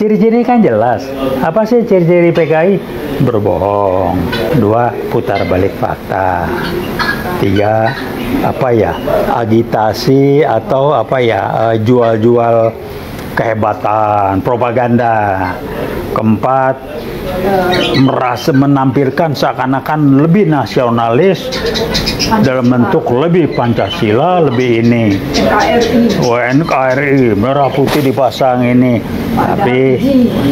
Ciri-ciri kan jelas. Apa sih ciri-ciri PKI? Berbohong. 2, putar balik fakta. 3, agitasi atau jual-jual kehebatan, propaganda. 4, merasa menampilkan seakan-akan lebih nasionalis dalam bentuk lebih Pancasila, lebih ini. NKRI, merah putih dipasang ini.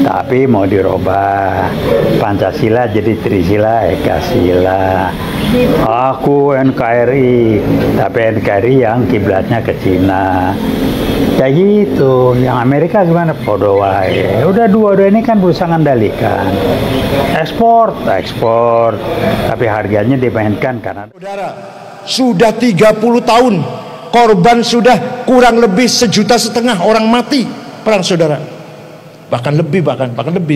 Tapi mau dirubah. Pancasila jadi Trisila, Ekasila. Aku NKRI, tapi NKRI yang kiblatnya ke Cina. Kayak gitu. Yang Amerika gimana? Podo wae. Udah dua-dua ini kan berusaha mengendalikan. Ekspor, tapi harganya dimainkan karena. Saudara, sudah 30 tahun korban sudah kurang lebih 1,5 juta orang mati perang saudara. Bahkan lebih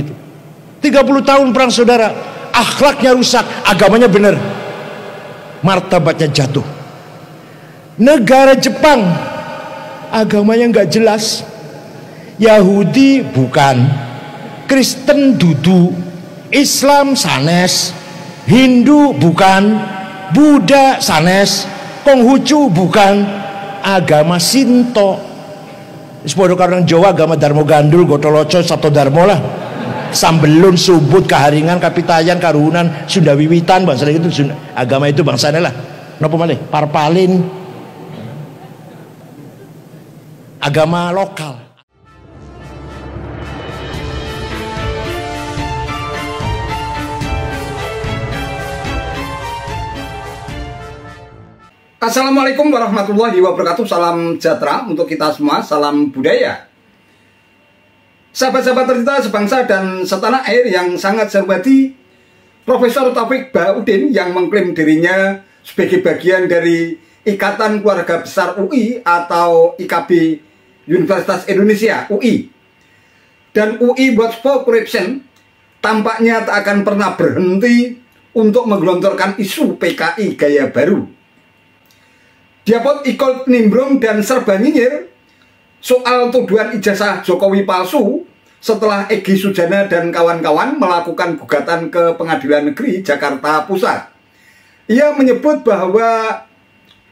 itu. 30 tahun perang saudara, akhlaknya rusak, agamanya benar. Martabatnya jatuh. Negara Jepang agamanya nggak jelas. Yahudi bukan, Kristen dudu, Islam sanes, Hindu bukan, Buddha sanes, Konghucu bukan, agama Sinto. Sepuluh orang Jawa agama Darmo Gandul, Gotoloco, Sabto Darmo lah. Sambelun, Subut, Kaharingan, Kapitayan, Karunan, Sunda Wiwitan, bangsa itu agama itu bangsanya lah. Napa malih? Parpalin, agama lokal. Assalamualaikum warahmatullahi wabarakatuh. Salam sejahtera untuk kita semua. Salam budaya. Sahabat-sahabat tercinta sebangsa dan setanah air yang sangat saya hormati, Profesor Taufik Bahaudin yang mengklaim dirinya sebagai bagian dari Ikatan Keluarga Besar UI atau IKB Universitas Indonesia UI. Dan UI Watch for Corruption tampaknya tak akan pernah berhenti untuk menggelontorkan isu PKI gaya baru. Dia pun ikut nimbrung dan serba nyinyir soal tuduhan ijazah Jokowi palsu setelah Egy Sujana dan kawan-kawan melakukan gugatan ke Pengadilan Negeri Jakarta Pusat. Ia menyebut bahwa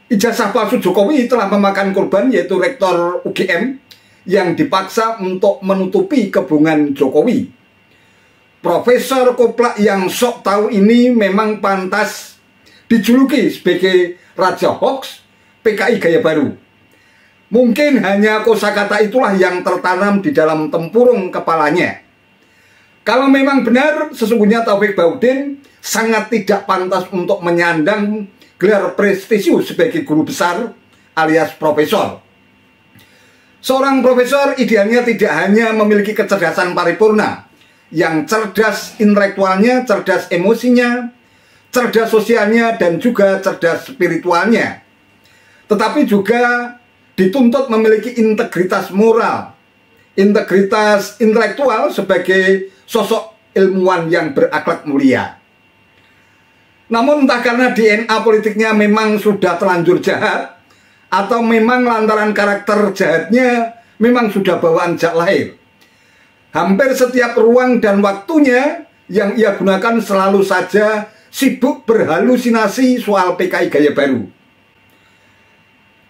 ijazah palsu Jokowi telah memakan korban, yaitu Rektor UGM yang dipaksa untuk menutupi kebohongan Jokowi. Profesor Koplak yang sok tahu ini memang pantas dijuluki sebagai Raja Hoax PKI gaya baru. Mungkin hanya kosakata itulah yang tertanam di dalam tempurung kepalanya. Kalau memang benar, sesungguhnya Taufik Bahaudin sangat tidak pantas untuk menyandang gelar prestisius sebagai guru besar alias profesor. Seorang profesor idealnya tidak hanya memiliki kecerdasan paripurna, yang cerdas intelektualnya, cerdas emosinya, cerdas sosialnya, dan juga cerdas spiritualnya, tetapi juga dituntut memiliki integritas moral, integritas intelektual sebagai sosok ilmuwan yang berakhlak mulia. Namun entah karena DNA politiknya memang sudah terlanjur jahat, atau memang lantaran karakter jahatnya memang sudah bawaan sejak lahir, hampir setiap ruang dan waktunya yang ia gunakan selalu saja sibuk berhalusinasi soal PKI gaya baru.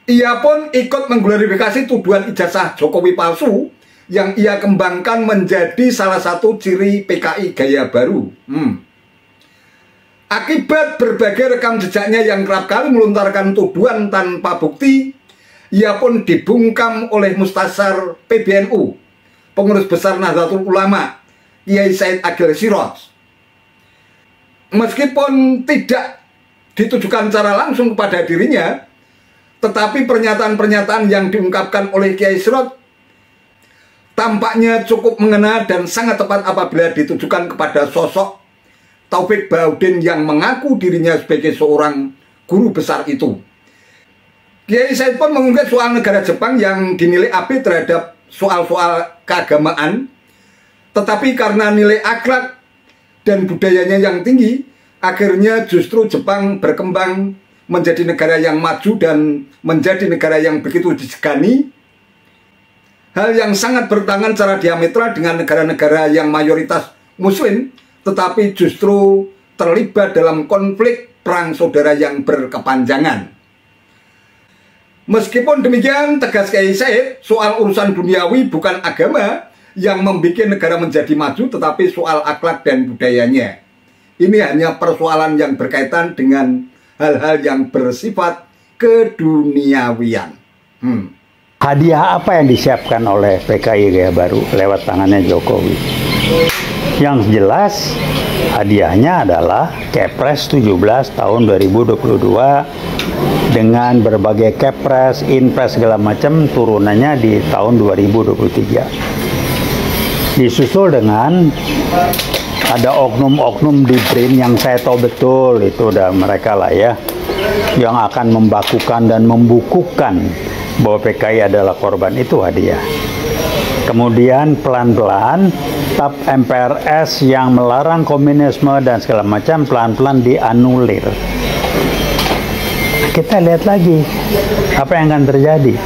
Ia pun ikut mengglorifikasi tuduhan ijazah Jokowi palsu yang ia kembangkan menjadi salah satu ciri PKI gaya baru. Akibat berbagai rekam jejaknya yang kerap kali melontarkan tuduhan tanpa bukti, ia pun dibungkam oleh Mustasar PBNU, pengurus besar Nahdlatul Ulama, Kiai Said Agil Siroj. Meskipun tidak ditujukan secara langsung kepada dirinya, tetapi pernyataan-pernyataan yang diungkapkan oleh Kiai Siroj tampaknya cukup mengena dan sangat tepat apabila ditujukan kepada sosok Taufik Bahaudin yang mengaku dirinya sebagai seorang guru besar itu. Kiai Said pun mengungkap soal negara Jepang yang dinilai api terhadap soal-soal keagamaan, tetapi karena nilai akhlak dan budayanya yang tinggi, akhirnya justru Jepang berkembang menjadi negara yang maju dan menjadi negara yang begitu disegani. hal yang sangat bertentangan secara diametral dengan negara-negara yang mayoritas Muslim, tetapi justru terlibat dalam konflik perang saudara yang berkepanjangan. Meskipun demikian, tegas Kiai Said, soal urusan duniawi bukan agama yang membuat negara menjadi maju, tetapi soal akhlak dan budayanya. Ini hanya persoalan yang berkaitan dengan hal-hal yang bersifat keduniawian. Hadiah apa yang disiapkan oleh PKI Gaya Baru lewat tangannya Jokowi? Yang jelas hadiahnya adalah Kepres 17 tahun 2022 dengan berbagai Kepres, Inpres segala macam turunannya di tahun 2023. Disusul dengan ada oknum-oknum di BRIN yang saya tahu betul itu udah mereka lah ya, yang akan membakukan dan membukukan bahwa PKI adalah korban, itu hadiah. Kemudian pelan-pelan TAP MPRS yang melarang komunisme dan segala macam pelan-pelan dianulir. Kita lihat lagi apa yang akan terjadi.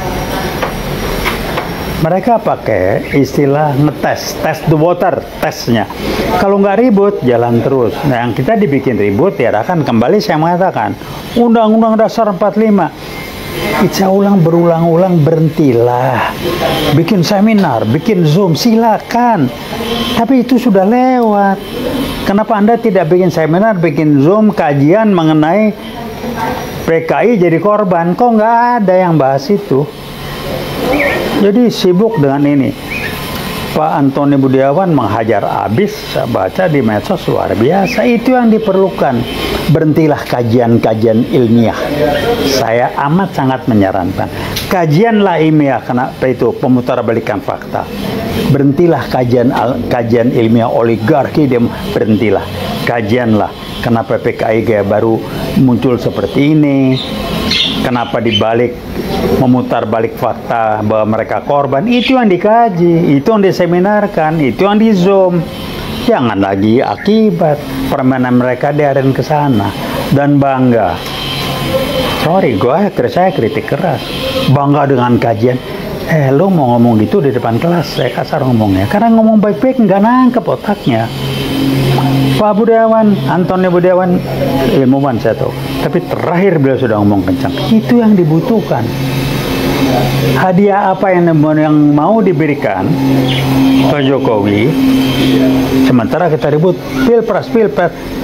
Mereka pakai istilah ngetes, test the water, tesnya. Kalau nggak ribut, jalan terus. Nah, yang kita dibikin ribut, ya akan kembali saya mengatakan, Undang-Undang Dasar 45. Kita ulang berulang-ulang, berhentilah. Bikin seminar, bikin Zoom, silakan. Tapi itu sudah lewat. Kenapa Anda tidak bikin seminar, bikin Zoom, kajian mengenai PKI jadi korban? Kok nggak ada yang bahas itu? Jadi sibuk dengan ini. Pak Antoni Budiawan menghajar habis, saya baca di medsos luar biasa. Itu yang diperlukan. Berhentilah kajian-kajian ilmiah. Saya amat sangat menyarankan. Kajianlah ilmiah, kenapa itu pemutarbalikan fakta. Berhentilah kajian ilmiah oligarki, berhentilah. Kajianlah kenapa PKI Gaya Baru muncul seperti ini. Kenapa dibalik memutar balik fakta bahwa mereka korban, itu yang dikaji, itu yang diseminarkan, itu yang di Zoom. Jangan lagi akibat permainan mereka diarahin ke sana dan bangga. Sorry, saya kritik keras. Bangga dengan kajian. Lo mau ngomong gitu di depan kelas, saya kasar ngomongnya. Karena ngomong baik-baik nggak nangkep otaknya. Pak Budiawan, Antoni Budiawan, ilmuwan saya tahu. Tapi terakhir beliau sudah ngomong kencang. Itu yang dibutuhkan. Hadiah apa yang mau diberikan Pak Jokowi? Sementara kita ribut pilpres.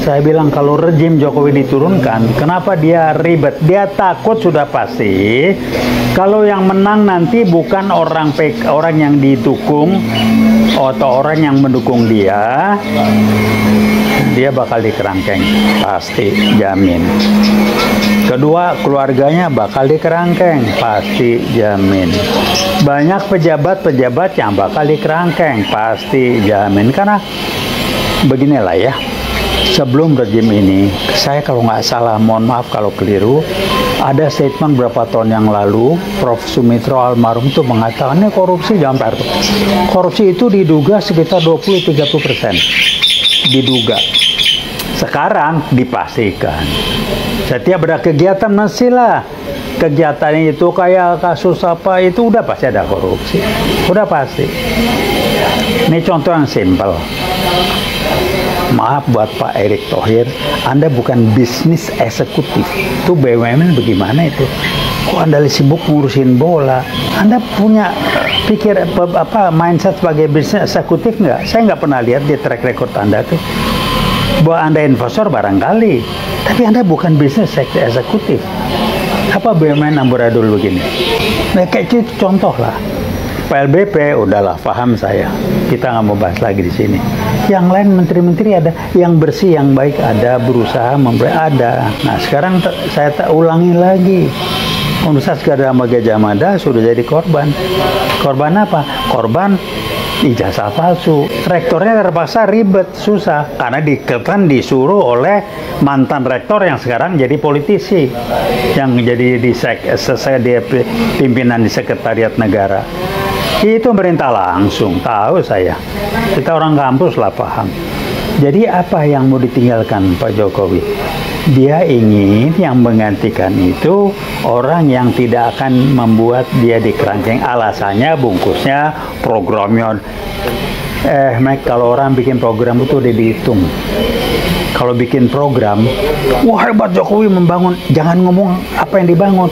Saya bilang kalau rejim Jokowi diturunkan, kenapa dia ribet? Dia takut sudah pasti kalau yang menang nanti bukan orang yang didukung atau orang yang mendukung dia bakal dikerangkeng, pasti, jamin. Kedua, keluarganya bakal dikerangkeng, pasti, jamin. Banyak pejabat-pejabat yang bakal dikerangkeng, pasti, jamin. Karena beginilah ya, sebelum rejim ini, saya kalau nggak salah, mohon maaf kalau keliru, ada statement berapa tahun yang lalu, Prof. Sumitro almarhum itu mengatakan, ini korupsi jangan parah. Korupsi itu diduga sekitar 20-30%. Diduga. Sekarang dipastikan. Setiap ada kegiatan mestilah kegiatannya itu kayak kasus apa itu udah pasti ada korupsi. Udah pasti. Ini contoh yang simpel. Maaf buat Pak Erick Thohir, Anda bukan bisnis eksekutif. Itu BUMN bagaimana itu? Kok Anda sibuk ngurusin bola? Anda punya pikir mindset sebagai bisnis eksekutif nggak? Saya nggak pernah lihat di track record Anda tuh. Bahwa Anda investor barangkali, tapi Anda bukan bisnis eksekutif. Apa BUMN amburadul begini? Nah, kayak itu contoh lah. PLBP udahlah paham saya. Kita nggak mau bahas lagi di sini. Yang lain menteri-menteri ada, yang bersih, yang baik ada, berusaha memberi ada. Nah sekarang saya tak ulangi lagi. Universitas Gadjah Mada sudah jadi korban. Korban apa? Korban ijazah palsu. Rektornya terpaksa ribet, susah karena disuruh oleh mantan rektor yang sekarang jadi politisi, yang jadi di pimpinan di sekretariat negara. Itu perintah langsung, tahu saya. Kita orang kampus lah paham. Jadi apa yang mau ditinggalkan Pak Jokowi? Dia ingin yang menggantikan itu orang yang tidak akan membuat dia di kerangkeng. Alasannya bungkusnya programnya. Mac, kalau orang bikin program itu udah dihitung. Kalau bikin program, wah hebat Jokowi membangun. Jangan ngomong apa yang dibangun,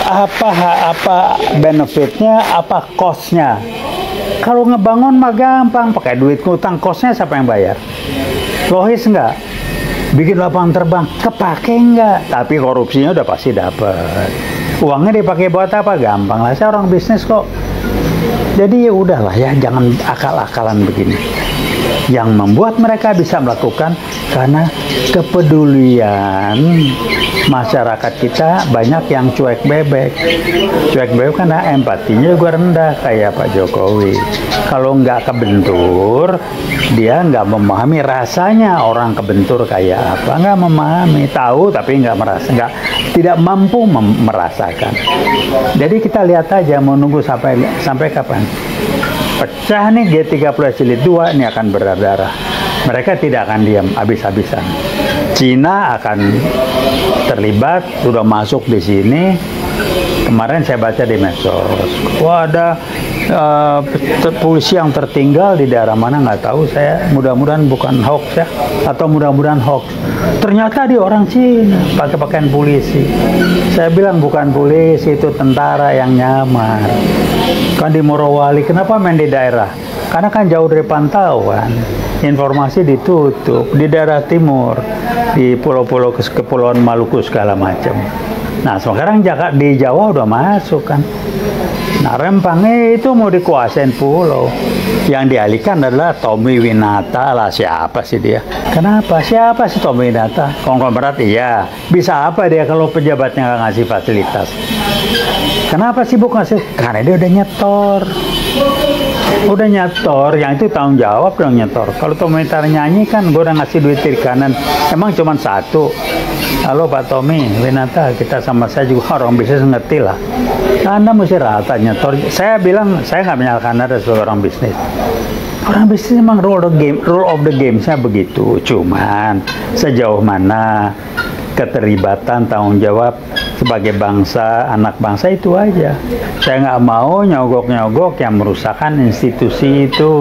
apa benefitnya, apa costnya. Kalau ngebangun mah gampang, pakai duit ngutang, costnya siapa yang bayar? Logis nggak? Bikin lapangan terbang, kepake nggak? Tapi korupsinya udah pasti dapat. Uangnya dipakai buat apa? Gampang lah, saya orang bisnis kok. Jadi ya udahlah ya, jangan akal-akalan begini. Yang membuat mereka bisa melakukan karena kepedulian masyarakat kita banyak yang cuek bebek. Cuek bebek karena empatinya juga rendah kayak Pak Jokowi. Kalau nggak kebentur, dia nggak memahami rasanya orang kebentur kayak apa. Nggak memahami, tahu tapi nggak merasa, tidak mampu merasakan. Jadi kita lihat aja, mau nunggu sampai kapan? Pecah nih G30 jilid 2 ini akan berdarah. Mereka tidak akan diam habis-habisan. Cina akan terlibat, sudah masuk di sini. Kemarin saya baca di medsos, wah ada polisi yang tertinggal di daerah mana nggak tahu saya. Mudah-mudahan bukan hoax ya, atau mudah-mudahan hoax. Ternyata dia orang Cina pakai pakaian polisi. Saya bilang bukan polisi, itu tentara yang nyamar. Kan di Morowali, kenapa main di daerah? Karena kan jauh dari pantauan. Informasi ditutup di daerah timur, di pulau-pulau kepulauan Maluku segala macam. Nah sekarang di Jawa udah masuk kan. Nah Rempang itu mau dikuasain pulau. Yang dialihkan adalah Tommy Winata lah, siapa sih dia? Kenapa? Siapa sih Tommy Winata? Konglomerat iya. Bisa apa dia kalau pejabatnya nggak ngasih fasilitas? Kenapa sibuk ngasih? Karena dia udah nyetor. Udah nyetor, yang itu tanggung jawab dong nyetor. Kalau Tommy Winata nyanyi kan, gue udah ngasih duit kiri kanan. Emang cuma satu. Halo Pak Tommy Winata, kita sama saya juga orang bisnis ngerti lah. Anda mesti rata nyetor. Saya bilang, saya nggak menyalahkan Anda sebagai orang bisnis. Orang bisnis memang rule of the game-nya begitu. Cuman sejauh mana keterlibatan tanggung jawab sebagai bangsa, anak bangsa itu aja. Saya nggak mau nyogok-nyogok yang merusakkan institusi itu.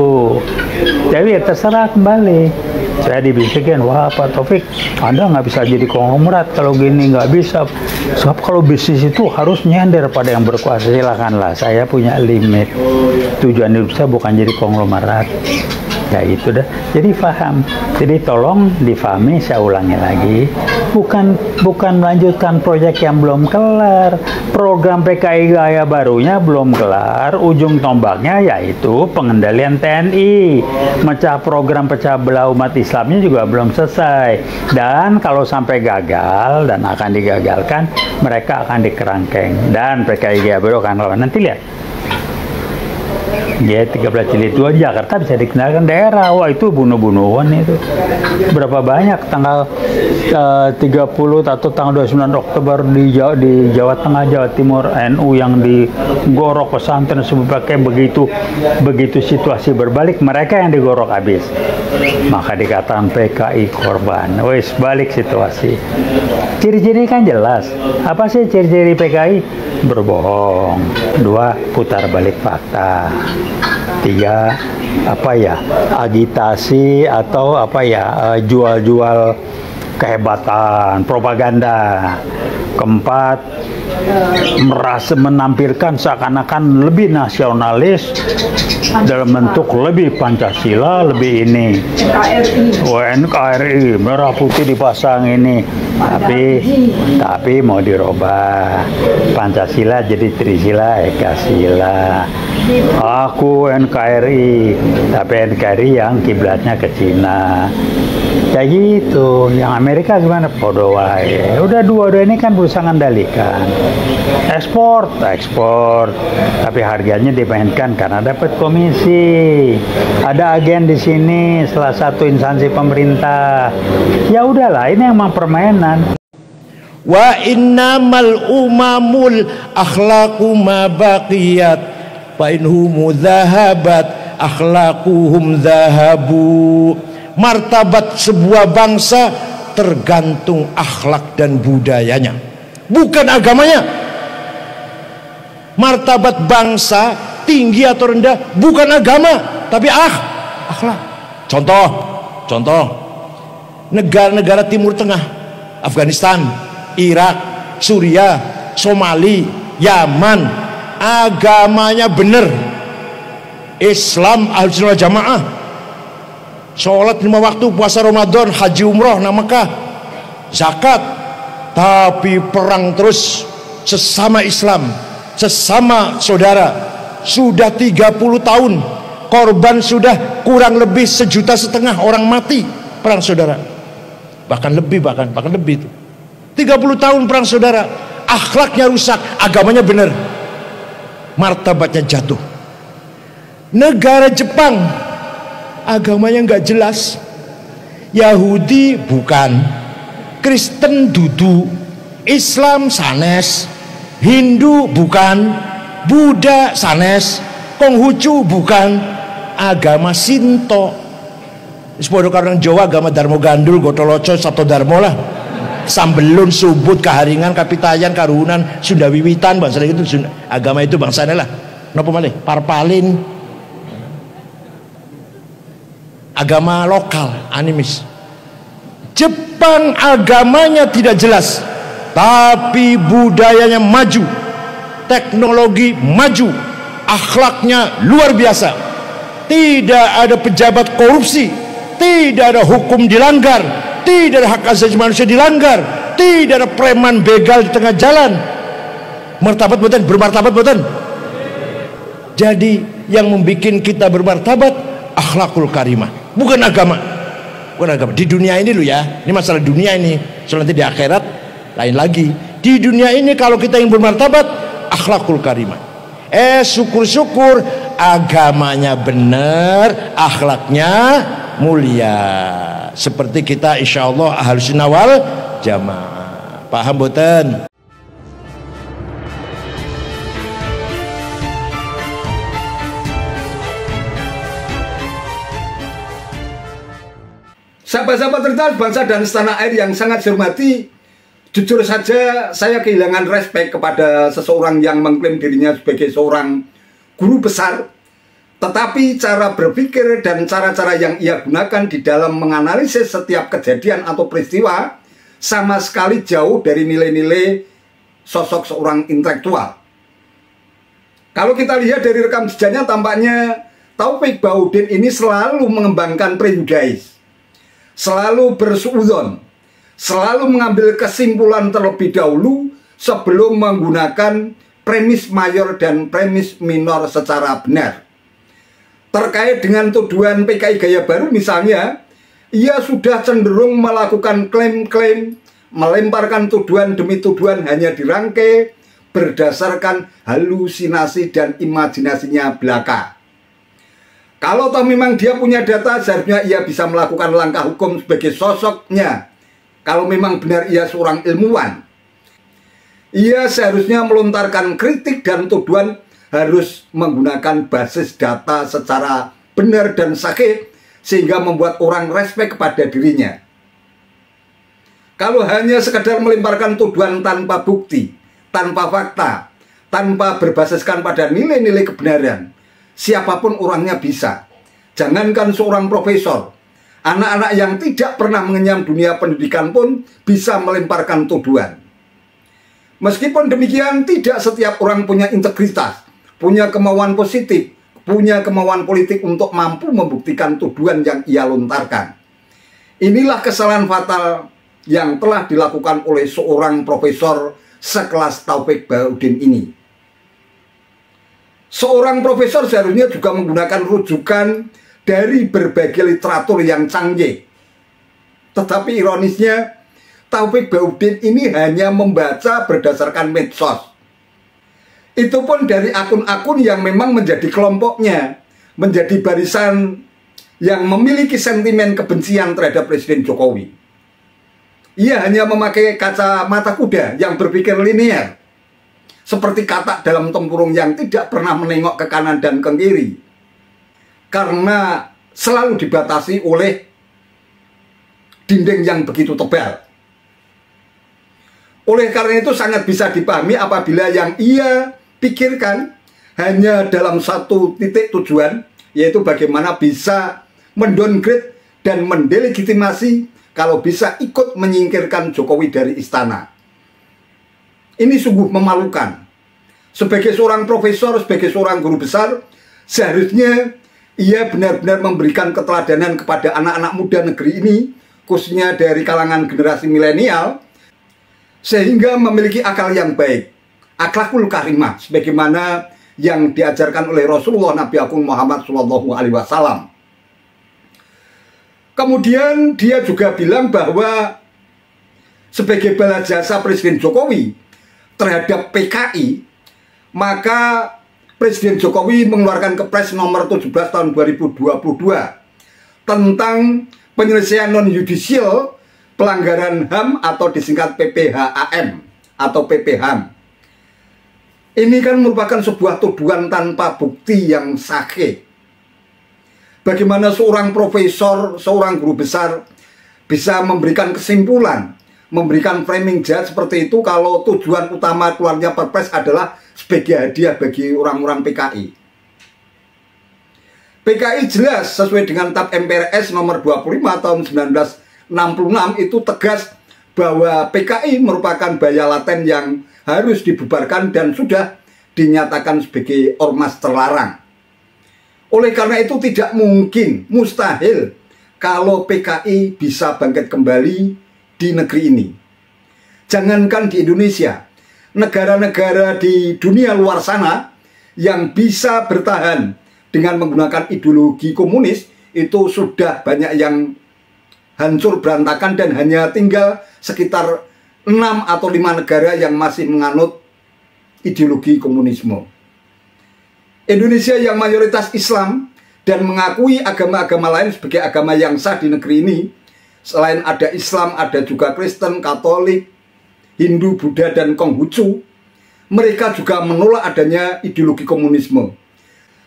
Jadi ya terserah kembali. Saya dibisikin, wah Pak Taufik, Anda nggak bisa jadi konglomerat kalau gini, nggak bisa. Sebab kalau bisnis itu harus nyender pada yang berkuasa. Silakanlah, saya punya limit. Tujuan hidup saya bukan jadi konglomerat. Ya itu dah. Jadi paham. Jadi tolong difahami, saya ulangi lagi. Bukan melanjutkan proyek yang belum kelar. Program PKI Gaya barunya belum kelar. Ujung tombaknya yaitu pengendalian TNI. Program pecah belah umat Islamnya juga belum selesai. Dan kalau sampai gagal dan akan digagalkan, mereka akan dikerangkeng. Dan PKI Gaya baru akan lawan. Nanti lihat. G13 jilid 2 Jakarta bisa dikendalikan daerah. Wah itu bunuh-bunuhan itu. Berapa banyak tanggal 30 atau tanggal 29 Oktober di Jawa Tengah, Jawa Timur, NU yang digorok pesantren sebagai begitu situasi berbalik, mereka yang digorok habis. Maka dikatakan PKI korban. Wes balik situasi. Ciri-ciri kan jelas. Apa sih ciri-ciri PKI? Berbohong. 2, putar balik fakta. 3, agitasi atau jual-jual kehebatan, propaganda. 4, merasa menampilkan seakan-akan lebih nasionalis dalam bentuk lebih Pancasila, lebih ini. NKRI, merah putih dipasang ini. Tapi mau dirubah. Pancasila jadi Trisila, Ekasila. Aku NKRI, tapi NKRI yang kiblatnya ke Cina. Kayak gitu. Yang Amerika gimana? Podo wae. Udah dua-dua ini kan berusaha mengendalikan. Ekspor, tapi harganya dimainkan karena dapat komisi. Ada agen di sini, salah satu instansi pemerintah. Ya udahlah, ini emang permainan. Wa innamal umamul akhlaqu ma baqiyat fa inhum dhahabat akhlaquhum dhahabu. Martabat sebuah bangsa tergantung akhlak dan budayanya, bukan agamanya. Martabat bangsa tinggi atau rendah bukan agama, tapi akhlak. Contoh negara-negara Timur Tengah, Afghanistan, Irak, Suriah, Somali, Yaman, agamanya benar, Islam Ahlussunnah Jamaah, sholat 5 waktu, puasa Ramadan, haji umroh, Mekah, zakat, tapi perang terus sesama Islam, sesama saudara. Sudah 30 tahun, korban sudah kurang lebih 1,5 juta orang mati perang saudara, bahkan lebih itu. 30 tahun perang saudara, akhlaknya rusak, agamanya benar, martabatnya jatuh. Negara Jepang, agamanya nggak jelas, Yahudi bukan, Kristen dudu, Islam sanes, Hindu bukan, Buddha sanes, Konghucu bukan, agama Sinto. Sepuluh orang Jawa agama Darmo Gandul, Gotoloco, Sato Darmo lah, Sambelun, Subut, Kaharingan, Kapitayan, Karuhunan, Sunda Wiwitan, bangsa itu agama itu bangsanya lah. Napa malih? Parpalin, agama lokal, animis. Jepang agamanya tidak jelas, tapi budayanya maju, teknologi maju, akhlaknya luar biasa. Tidak ada pejabat korupsi, tidak ada hukum dilanggar, tidak ada hak asasi manusia dilanggar, tidak ada preman begal di tengah jalan. Martabat boten, bermartabat boten. Jadi yang membuat kita bermartabat akhlakul karimah, bukan agama. Bukan agama. Di dunia ini loh ya, ini masalah dunia ini. Soalnya nanti di akhirat lain lagi. Di dunia ini kalau kita yang bermartabat akhlakul karimah, syukur-syukur agamanya benar, akhlaknya mulia. Seperti kita insya Allah Ahlussunnah wal Jamaah. Paham boten? Sahabat-sahabat tercinta bangsa dan setanah air yang sangat saya hormati, jujur saja saya kehilangan respek kepada seseorang yang mengklaim dirinya sebagai seorang guru besar, tetapi cara berpikir dan cara-cara yang ia gunakan di dalam menganalisis setiap kejadian atau peristiwa sama sekali jauh dari nilai-nilai sosok seorang intelektual. Kalau kita lihat dari rekam jejaknya, tampaknya Taufik Baudin ini selalu mengembangkan prejudis, selalu bersuudzon, selalu mengambil kesimpulan terlebih dahulu sebelum menggunakan premis mayor dan premis minor secara benar. Terkait dengan tuduhan PKI Gaya Baru misalnya, ia sudah cenderung melakukan klaim-klaim, melemparkan tuduhan demi tuduhan hanya dirangkai berdasarkan halusinasi dan imajinasinya belaka. Kalau toh memang dia punya data, seharusnya ia bisa melakukan langkah hukum sebagai sosoknya. Kalau memang benar ia seorang ilmuwan, ia seharusnya melontarkan kritik dan tuduhan harus menggunakan basis data secara benar dan sahih, sehingga membuat orang respek kepada dirinya. Kalau hanya sekedar melemparkan tuduhan tanpa bukti, tanpa fakta, tanpa berbasiskan pada nilai-nilai kebenaran, siapapun orangnya bisa. Jangankan seorang profesor, anak-anak yang tidak pernah mengenyam dunia pendidikan pun bisa melemparkan tuduhan. Meskipun demikian, tidak setiap orang punya integritas, punya kemauan positif, punya kemauan politik untuk mampu membuktikan tuduhan yang ia lontarkan. Inilah kesalahan fatal yang telah dilakukan oleh seorang profesor sekelas Taufik Baudin ini. Seorang profesor seharusnya juga menggunakan rujukan dari berbagai literatur yang canggih. Tetapi ironisnya, Taufik Baudin ini hanya membaca berdasarkan medsos. Itu pun dari akun-akun yang memang menjadi kelompoknya, menjadi barisan yang memiliki sentimen kebencian terhadap Presiden Jokowi. Ia hanya memakai kacamata kuda yang berpikir linear, seperti katak dalam tempurung yang tidak pernah menengok ke kanan dan ke kiri, karena selalu dibatasi oleh dinding yang begitu tebal. Oleh karena itu sangat bisa dipahami apabila yang ia pikirkan hanya dalam satu titik tujuan, yaitu bagaimana bisa mendowngrade dan mendelegitimasi kalau bisa ikut menyingkirkan Jokowi dari istana. Ini sungguh memalukan. Sebagai seorang profesor, sebagai seorang guru besar, seharusnya ia benar-benar memberikan keteladanan kepada anak-anak muda negeri ini, khususnya dari kalangan generasi milenial, sehingga memiliki akal yang baik, akhlakul karimah, sebagaimana yang diajarkan oleh Rasulullah Nabi Agung Muhammad SAW. Kemudian dia juga bilang bahwa sebagai balas jasa Presiden Jokowi terhadap PKI, maka Presiden Jokowi mengeluarkan Kepres nomor 17 tahun 2022 tentang penyelesaian non-yudisial pelanggaran HAM atau disingkat PPHAM atau PPHAM. Ini kan merupakan sebuah tuduhan tanpa bukti yang sahih. Bagaimana seorang profesor, seorang guru besar bisa memberikan kesimpulan, memberikan framing jahat seperti itu kalau tujuan utama keluarnya Perpres adalah sebagai hadiah bagi orang-orang PKI. PKI jelas sesuai dengan TAP MPRS nomor 25 tahun 1966 itu tegas bahwa PKI merupakan bahaya laten yang harus dibubarkan dan sudah dinyatakan sebagai ormas terlarang. Oleh karena itu tidak mungkin, mustahil kalau PKI bisa bangkit kembali di negeri ini. Jangankan di Indonesia, negara-negara di dunia luar sana yang bisa bertahan dengan menggunakan ideologi komunis itu sudah banyak yang hancur berantakan dan hanya tinggal sekitar 6 atau 5 negara yang masih menganut ideologi komunisme. Indonesia yang mayoritas Islam dan mengakui agama-agama lain sebagai agama yang sah di negeri ini, selain ada Islam, ada juga Kristen, Katolik, Hindu, Buddha, dan Konghucu, mereka juga menolak adanya ideologi komunisme.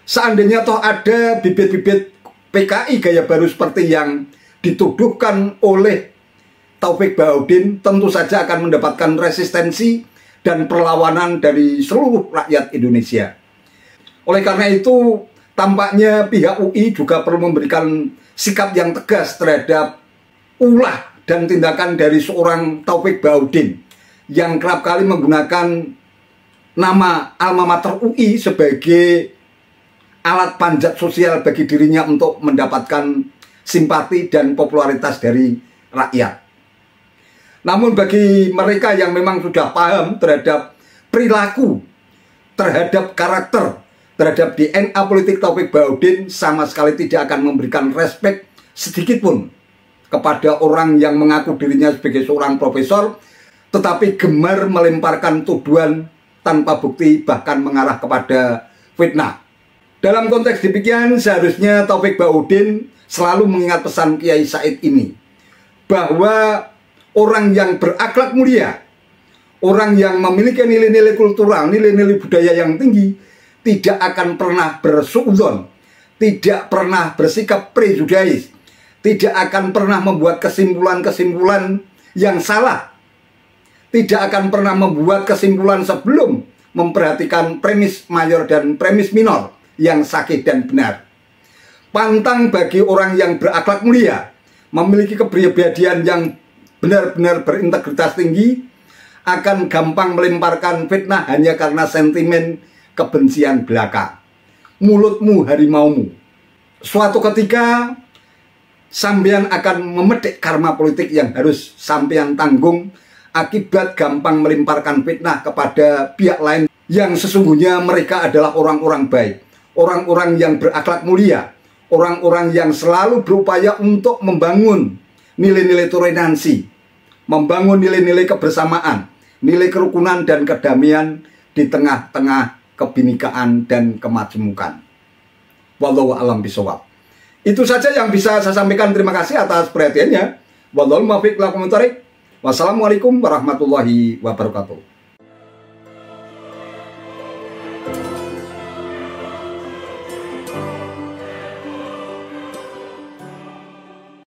Seandainya toh ada bibit-bibit PKI gaya baru seperti yang dituduhkan oleh Taufik Bahaudin, tentu saja akan mendapatkan resistensi dan perlawanan dari seluruh rakyat Indonesia. Oleh karena itu, tampaknya pihak UI juga perlu memberikan sikap yang tegas terhadap ulah dan tindakan dari seorang Taufik Bahaudin yang kerap kali menggunakan nama alma mater UI sebagai alat panjat sosial bagi dirinya untuk mendapatkan simpati dan popularitas dari rakyat. Namun bagi mereka yang memang sudah paham terhadap perilaku, terhadap karakter, terhadap DNA politik Taufik Bahaudin, sama sekali tidak akan memberikan respek sedikit pun kepada orang yang mengaku dirinya sebagai seorang profesor, tetapi gemar melemparkan tuduhan tanpa bukti, bahkan mengarah kepada fitnah. Dalam konteks demikian, seharusnya Taufik Bahaudin selalu mengingat pesan Kiai Said ini, bahwa orang yang berakhlak mulia, orang yang memiliki nilai-nilai kultural, nilai-nilai budaya yang tinggi, tidak akan pernah bersuudzon, tidak pernah bersikap prejudis, tidak akan pernah membuat kesimpulan-kesimpulan yang salah, tidak akan pernah membuat kesimpulan sebelum memperhatikan premis mayor dan premis minor yang sahih dan benar. Pantang bagi orang yang berakhlak mulia, memiliki kepribadian yang benar-benar berintegritas tinggi, akan gampang melemparkan fitnah hanya karena sentimen kebencian belaka. Mulutmu harimaumu. Suatu ketika sampean akan memetik karma politik yang harus sampean tanggung akibat gampang melemparkan fitnah kepada pihak lain yang sesungguhnya mereka adalah orang-orang baik, orang-orang yang berakhlak mulia, orang-orang yang selalu berupaya untuk membangun nilai-nilai toleransi, membangun nilai-nilai kebersamaan, nilai kerukunan dan kedamaian di tengah-tengah kebinekaan dan kemajemukan. Wallahu a'lam bishawab. Itu saja yang bisa saya sampaikan. Terima kasih atas perhatiannya. Wallahul muwaffiq ila aqwamit thoriq. Wassalamualaikum warahmatullahi wabarakatuh.